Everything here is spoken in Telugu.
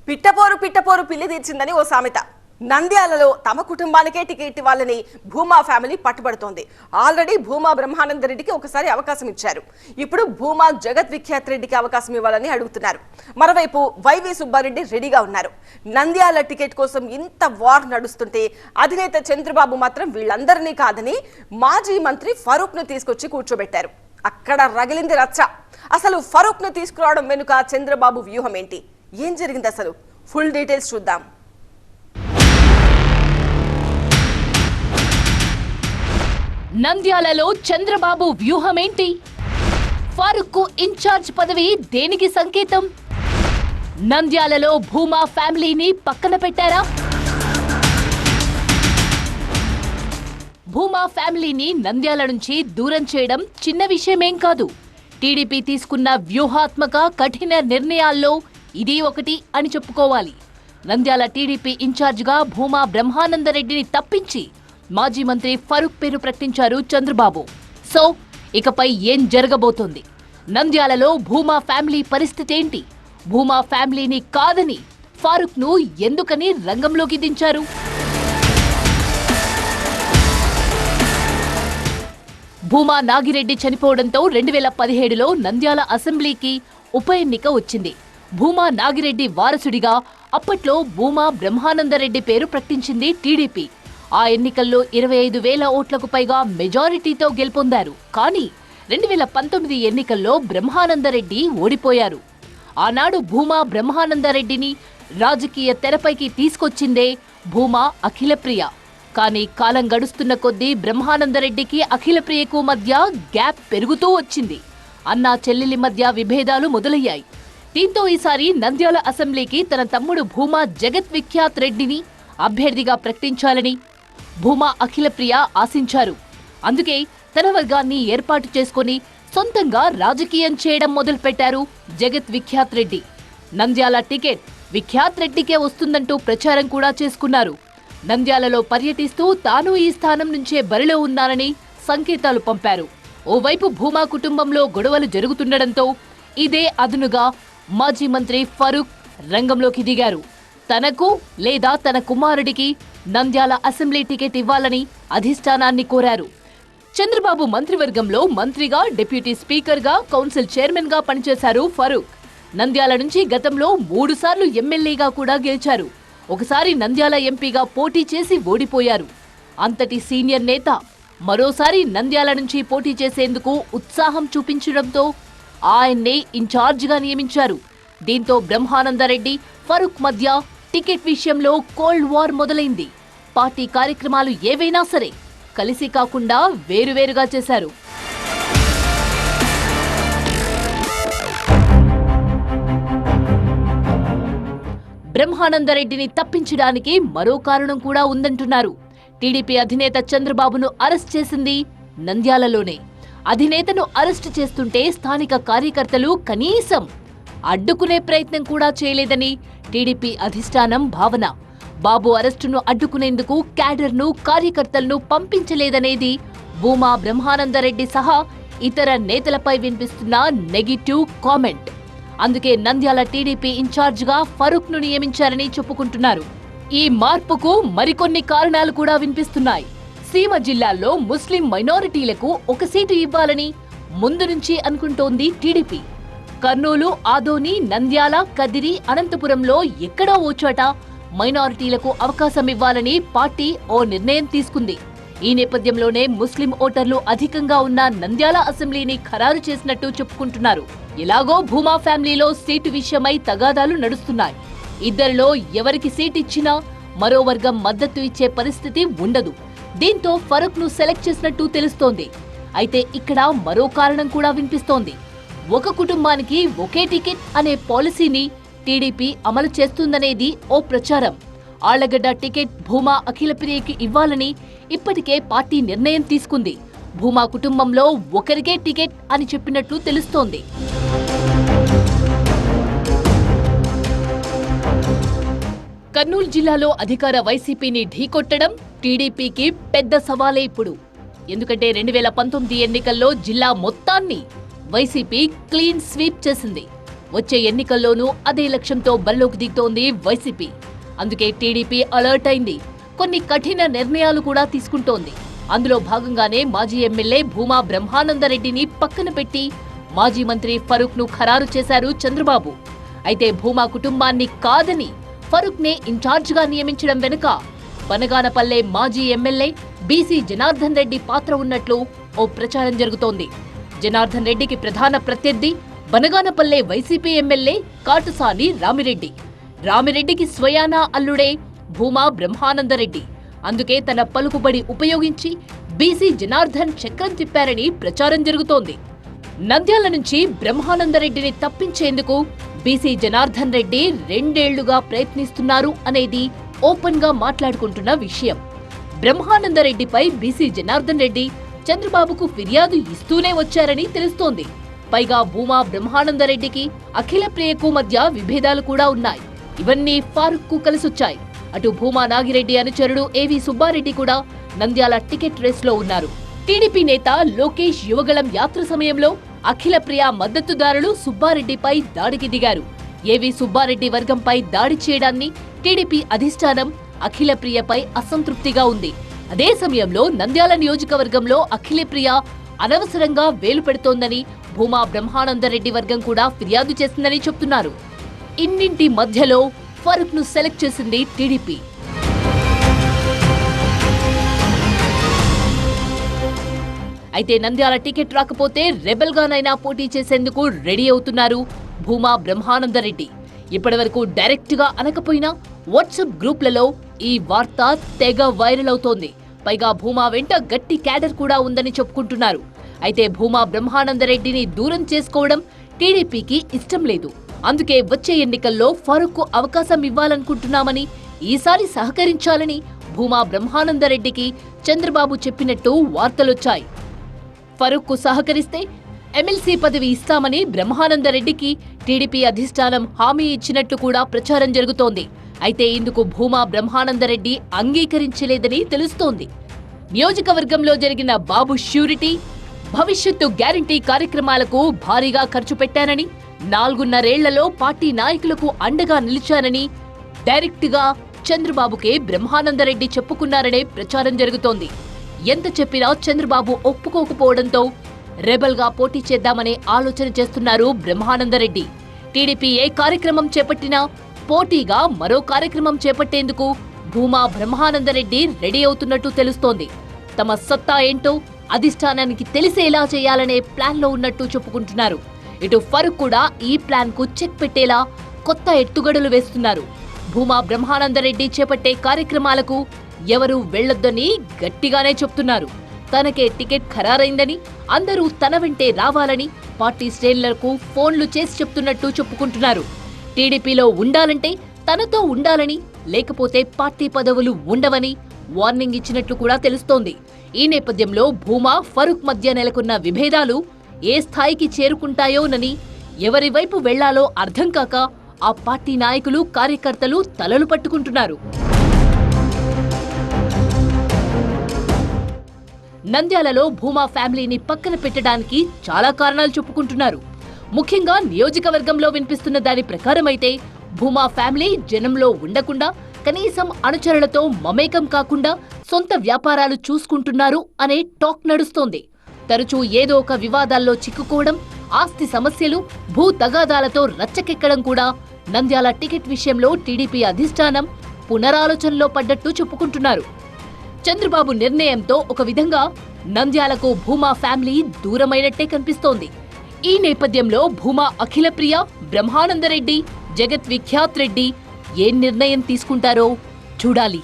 పిట్టపోరు పిట్టపోరు పిల్లి తీర్చిందని ఓ సామెత. నంద్యాలలో తమ కుటుంబానికే టికెట్ ఇవ్వాలని భూమా ఫ్యామిలీ పట్టుబడుతోంది. ఆల్రెడీ భూమా బ్రహ్మానందరెడ్డికి ఒకసారి అవకాశం ఇచ్చారు. ఇప్పుడు భూమా జగత్ విఖ్యాత్ రెడ్డికి అవకాశం ఇవ్వాలని అడుగుతున్నారు. మరోవైపు వైవి సుబ్బారెడ్డి రెడీగా ఉన్నారు. నంద్యాల టికెట్ కోసం ఇంత వార్ నడుస్తుంటే అధినేత చంద్రబాబు మాత్రం వీళ్ళందరినీ కాదని మాజీ మంత్రి ఫరూక్ ను తీసుకొచ్చి కూర్చోబెట్టారు. అక్కడ రగిలింది రచ్చ. అసలు ఫరూక్ ను తీసుకురావడం వెనుక చంద్రబాబు వ్యూహం ఏంటి, ఏం జరిగింది అసలు? ఫుల్ డీటెయిల్స్ చూద్దాం. నంద్యాలలో చంద్రబాబు వ్యూహమేంటి? ఫరూక్ కు ఇన్ఛార్జ్ పదవి దేనికి సంకేతం? నంద్యాలలో భూమా ఫ్యామిలీని పక్కన పెట్టారా? భూమా ఫ్యామిలీని నంద్యాల నుంచి దూరం చేయడం చిన్న విషయమేం కాదు. టీడీపీ తీసుకున్న వ్యూహాత్మక కఠిన నిర్ణయాల్లో ఇది ఒకటి అని చెప్పుకోవాలి. నంద్యాల టీడీపీ ఇన్ఛార్జిగా భూమా బ్రహ్మానందరెడ్డిని తప్పించి మాజీ మంత్రి ఫరూక్ పేరు ప్రకటించారు చంద్రబాబు. సో ఇకపై ఏం జరగబోతోంది? నంద్యాలలో భూమా ఫ్యామిలీ పరిస్థితి ఏంటి? భూమా ఫ్యామిలీని కాదని ఫరూక్ ను ఎందుకని రంగంలోకి దించారు? భూమా నాగిరెడ్డి చనిపోవడంతో 2017లో నంద్యాల అసెంబ్లీకి ఉప ఎన్నిక వచ్చింది. భూమా నాగిరెడ్డి వారసుడిగా అప్పట్లో భూమా బ్రహ్మానందరెడ్డి పేరు ప్రకటించింది టీడీపీ. ఆ ఎన్నికల్లో 25,000 ఓట్లకు పైగా మెజారిటీతో గెలుపొందారు. కానీ 2019 ఎన్నికల్లో బ్రహ్మానందరెడ్డి ఓడిపోయారు. ఆనాడు భూమా బ్రహ్మానందరెడ్డిని రాజకీయ తెరపైకి తీసుకొచ్చిందే భూమా అఖిలప్రియ. కానీ కాలం గడుస్తున్న కొద్దీ బ్రహ్మానందరెడ్డికి అఖిలప్రియకు మధ్య గ్యాప్ పెరుగుతూ వచ్చింది. అన్నా చెల్లెలి మధ్య విభేదాలు మొదలయ్యాయి. దీంతో ఈసారి నంద్యాల అసెంబ్లీకి తన తమ్ముడు భూమా జగత్ విఖ్యాత్ రెడ్డిని అభ్యర్థిగా ప్రకటించాలని భూమా అఖిలప్రియ ఆశించారు. అందుకే తన వర్గాన్ని ఏర్పాటు చేసుకుని సొంతంగా రాజకీయం చేయడం మొదలుపెట్టారు జగత్ విఖ్యాత్ రెడ్డి. నంద్యాల టికెట్ విఖ్యాత్ రెడ్డికే వస్తుందంటూ ప్రచారం కూడా చేసుకున్నారు. నంద్యాలలో పర్యటిస్తూ తాను ఈ స్థానం నుంచే బరిలో ఉన్నానని సంకేతాలు పంపారు. ఓవైపు భూమా కుటుంబంలో గొడవలు జరుగుతుండటంతో ఇదే అదునుగా మాజీ మంత్రి ఫరూక్ రంగంలోకి దిగారు. తనకు లేదా తన కుమారుడికి నంద్యాల అసెంబ్లీ టికెట్ ఇవ్వాలని అధిష్టానాన్ని కోరారు. చంద్రబాబు మంత్రివర్గంలో మంత్రిగా, డిప్యూటీ స్పీకర్గా, కౌన్సిల్ చైర్మన్ గా పనిచేశారు ఫరూక్. నంద్యాల నుంచి గతంలో 3 సార్లు ఎమ్మెల్యేగా కూడా గెలిచారు. ఒకసారి నంద్యాల ఎంపీగా పోటీ చేసి ఓడిపోయారు. అంతటి సీనియర్ నేత మరోసారి నంద్యాల నుంచి పోటీ చేసేందుకు ఉత్సాహం చూపించడంతో ఆయన్నే ఇన్ఛార్జిగా నియమించారు. దీంతో బ్రహ్మానందరెడ్డి, ఫరూక్ మధ్య టికెట్ విషయంలో కోల్డ్ వార్ మొదలైంది. పార్టీ కార్యక్రమాలు ఏవైనా సరే కలిసి కాకుండా వేరువేరుగా చేశారు. బ్రహ్మానందరెడ్డిని తప్పించడానికి మరో కారణం కూడా ఉందంటున్నారు. టీడీపీ అధినేత చంద్రబాబును అరెస్ట్ చేసింది నంద్యాలలోనే. అధినేతను అరెస్ట్ చేస్తుంటే స్థానిక కార్యకర్తలు కనీసం అడ్డుకునే ప్రయత్నం కూడా చేయలేదని టీడీపీ అధిష్టానం భావన. బాబు అరెస్టును అడ్డుకునేందుకు క్యాడర్ను, కార్యకర్తలను పంపించలేదనేది భూమా బ్రహ్మానందరెడ్డి సహా ఇతర నేతలపై వినిపిస్తున్న నెగిటివ్ కామెంట్. అందుకే నంద్యాల టీడీపీ ఇన్ఛార్జిగా ఫరూక్ ను నియమించారని చెప్పుకుంటున్నారు. ఈ మార్పుకు మరికొన్ని కారణాలు కూడా వినిపిస్తున్నాయి. సీమ జిల్లాల్లో ముస్లిం మైనారిటీలకు 1 సీటు ఇవ్వాలని ముందు నుంచి అనుకుంటోంది టీడీపీ. కర్నూలు, ఆదోని, నంద్యాల, కదిరి, అనంతపురంలో ఎక్కడో ఓ చోట మైనారిటీలకు అవకాశం ఇవ్వాలని పార్టీ ఓ నిర్ణయం తీసుకుంది. ఈ నేపథ్యంలోనే ముస్లిం ఓటర్లు అధికంగా ఉన్న నంద్యాల అసెంబ్లీని ఖరారు చేసినట్టు చెప్పుకుంటున్నారు. ఇలాగో భూమా ఫ్యామిలీలో సీటు విషయమై తగాదాలు నడుస్తున్నాయి. ఇద్దరిలో ఎవరికి సీట్ ఇచ్చినా మరో వర్గం మద్దతు ఇచ్చే పరిస్థితి ఉండదు. దీంతో ఫరూక్ ను సెలెక్ట్ చేసినట్టు తెలుస్తోంది. అయితే ఇక్కడ మరో కారణం కూడా వినిపిస్తోంది. ఒక కుటుంబానికి ఒకే టికెట్ అనే పాలసీని టీడీపీ అమలు చేస్తుందనేది ఓ ప్రచారం. ఆళ్లగడ్డ టికెట్ భూమా అఖిలప్రియకి ఇవ్వాలని ఇప్పటికే పార్టీ నిర్ణయం తీసుకుంది. భూమా కుటుంబంలో ఒకరికే టికెట్ అని చెప్పినట్లు తెలుస్తోంది. కర్నూలు జిల్లాలో అధికార వైసీపీని ఢీకొట్టడం టీడీపీకి పెద్ద సవాలే ఇప్పుడు. ఎందుకంటే 2019 ఎన్నికల్లో జిల్లా మొత్తాన్ని వైసీపీ క్లీన్ స్వీప్ చేసింది. వచ్చే ఎన్నికల్లోనూ అదే లక్ష్యంతో బరిలోకి దిగుతోంది వైసీపీ. అందుకే టీడీపీ అలర్ట్ అయింది. కొన్ని కఠిన నిర్ణయాలు కూడా తీసుకుంటోంది. అందులో భాగంగానే మాజీ ఎమ్మెల్యే భూమా బ్రహ్మానందరెడ్డిని పక్కన పెట్టి మాజీ మంత్రి ఫరూక్ ను ఖరారు చేశారు చంద్రబాబు. అయితే భూమా కుటుంబాన్ని కాదని ఫరూక్ నే ఇన్ఛార్జ్ గా నియమించడం వెనుక బనగానపల్లె మాజీ ఎమ్మెల్యే బీసీ జనార్దన్ రెడ్డి పాత్ర ఉన్నట్లు ఓ ప్రచారం జరుగుతోంది. జనార్దన్ రెడ్డికి ప్రధాన ప్రత్యర్థి బనగానపల్లె వైసీపీ ఎమ్మెల్యే కాటుసాని రామిరెడ్డి. రామిరెడ్డికి స్వయానా అల్లుడే భూమా బ్రహ్మానందరెడ్డి. అందుకే తన పలుకుబడి ఉపయోగించి బీసీ జనార్దన్ చక్రం తిప్పారని ప్రచారం జరుగుతోంది. నంద్యాల నుంచి బ్రహ్మానందరెడ్డిని తప్పించేందుకు బీసీ జనార్దన్ రెడ్డి 2 ఏళ్లుగా ప్రయత్నిస్తున్నారు అనేది ఓపెన్ గా మాట్లాడుకుంటున్న విషయం. బ్రహ్మానందరెడ్డిపై బీసీ జనార్దన్ రెడ్డి చంద్రబాబుకు ఫిర్యాదు ఇస్తూనే వచ్చారని తెలుస్తోంది. పైగా భూమా బ్రహ్మానందరెడ్డికి అఖిలప్రియకు మధ్య విభేదాలు కూడా ఉన్నాయి. ఇవన్నీ ఫారూక్ కు కలిసొచ్చాయి. అటు భూమా నాగిరెడ్డి అనుచరుడు ఏవి సుబ్బారెడ్డి కూడా నంద్యాల టికెట్ రేస్లో ఉన్నారు. టీడీపీ నేత లోకేష్ యువగళం యాత్ర సమయంలో అఖిలప్రియ మద్దతుదారులు సుబ్బారెడ్డిపై దాడికి దిగారు. ఏవి సుబ్బారెడ్డి వర్గంపై దాడి చేయడాన్ని టీడీపీ అధిష్టానం అఖిలప్రియపై అసంతృప్తిగా ఉంది. అదే సమయంలో నంద్యాల నియోజకవర్గంలో అఖిలప్రియ అనవసరంగా వేలు పెడుతోందని భూమా బ్రహ్మానందరెడ్డి వర్గం కూడా ఫిర్యాదు చేసిందని చెప్తున్నారు. ఇన్నింటి మధ్యలో ఫరూక్ ను సెలెక్ట్ చేసింది టీడీపీ. అయితే నంద్యాల టికెట్ రాకపోతే రెబెల్ గానైనా పోటీ చేసేందుకు రెడీ అవుతున్నారు భూమా బ్రహ్మానందరెడ్డి. ఇప్పటివరకు డైరెక్ట్ గా అనకపోయినా వాట్సాప్ గ్రూప్లలో ఈ వార్త తెగ వైరల్ అవుతోంది. పైగా భూమా వెంట గట్టి క్యాడర్ కూడా ఉందని చెప్పుకుంటున్నారు. అయితే భూమా బ్రహ్మానందరెడ్డిని దూరం చేసుకోవడం టీడీపీకి ఇష్టం లేదు. అందుకే వచ్చే ఎన్నికల్లో ఫరూక్ కు అవకాశం ఇవ్వాలనుకుంటున్నామని, ఈసారి సహకరించాలని భూమా బ్రహ్మానందరెడ్డికి చంద్రబాబు చెప్పినట్టు వార్తలొచ్చాయి. ఫరూక్ కు సహకరిస్తే ఎమ్మెల్సీ పదవి ఇస్తామని బ్రహ్మానందరెడ్డికి టీడీపీ అధిష్టానం హామీ ఇచ్చినట్లు కూడా ప్రచారం జరుగుతోంది. అయితే ఇందుకు భూమా బ్రహ్మానందరెడ్డి అంగీకరించలేదని తెలుస్తోంది. నియోజకవర్గంలో జరిగిన బాబు ష్యూరిటీ, భవిష్యత్తు గ్యారంటీ కార్యక్రమాలకు భారీగా ఖర్చు పెట్టానని, 4.5 ఏళ్లలో పార్టీ నాయకులకు అండగా నిలిచానని డైరెక్ట్ గా చంద్రబాబుకే బ్రహ్మానందరెడ్డి చెప్పుకున్నారనే ప్రచారం జరుగుతోంది. ఎంత చెప్పినా చంద్రబాబు ఒప్పుకోకపోవడంతో రెబల్ గా పోటీ చేద్దామనే ఆలోచన చేస్తున్నారు బ్రహ్మానందరెడ్డి. టీడీపీ ఏ కార్యక్రమం చేపట్టినా పోటీగా మరో కార్యక్రమం చేపట్టేందుకు భూమా బ్రహ్మానందరెడ్డి రెడీ అవుతున్నట్టు తెలుస్తోంది. తమ సత్తా ఏంటో అధిష్టానానికి తెలిసేలా చేయాలనే ప్లాన్ లో ఉన్నట్టు చెప్పుకుంటున్నారు. ఇటు ఫరూక్ కూడా ఈ ప్లాన్ కు చెక్ పెట్టేలా కొత్త ఎత్తుగడలు వేస్తున్నారు. భూమా బ్రహ్మానందరెడ్డి చేపట్టే కార్యక్రమాలకు ఎవరూ వెళ్లొద్దని గట్టిగానే చెప్తున్నారు. తనకే టికెట్ ఖరారైందని, అందరూ తన వెంటే రావాలని పార్టీ శ్రేణులకు ఫోన్లు చేసి చెప్తున్నట్టు చెప్పుకుంటున్నారు. టీడీపీలో ఉండాలంటే తనతో ఉండాలని, లేకపోతే పార్టీ పదవులు ఉండవని వార్నింగ్ ఇచ్చినట్లు కూడా తెలుస్తోంది. ఈ నేపథ్యంలో భూమా ఫరూక్ మధ్య నెలకొన్న విభేదాలు ఏ స్థాయికి చేరుకుంటాయోనని, ఎవరి వైపు వెళ్లాలో అర్థం కాక ఆ పార్టీ నాయకులు, కార్యకర్తలు తలలు పట్టుకుంటున్నారు. నంద్యాలలో భూమా ఫ్యామిలీని పక్కన పెట్టడానికి చాలా కారణాలు చెప్పుకుంటున్నారు. ముఖ్యంగా నియోజకవర్గంలో వినిపిస్తున్న దాని ప్రకారమైతే భూమా ఫ్యామిలీ జనంలో ఉండకుండా, కనీసం అనుచరులతో మమేకం కాకుండా సొంత వ్యాపారాలు చూసుకుంటున్నారు అనే టాక్ నడుస్తోంది. తరచూ ఏదో ఒక వివాదాల్లో చిక్కుకోవడం, ఆస్తి సమస్యలు, భూ తగాదాలతో రచ్చకెక్కడం కూడా నంద్యాల టికెట్ విషయంలో టీడీపీ అధిష్టానం పునరాలోచనలో పడ్డట్టు చెప్పుకుంటున్నారు. చంద్రబాబు నిర్ణయంతో ఒక విధంగా నంద్యాలకు భూమా ఫ్యామిలీ దూరమైనట్టే కనిపిస్తోంది. ఈ నేపథ్యంలో భూమా అఖిలప్రియ, బ్రహ్మానందరెడ్డి, జగత్ విఖ్యాత్ రెడ్డి ఏ నిర్ణయం తీసుకుంటారో చూడాలి.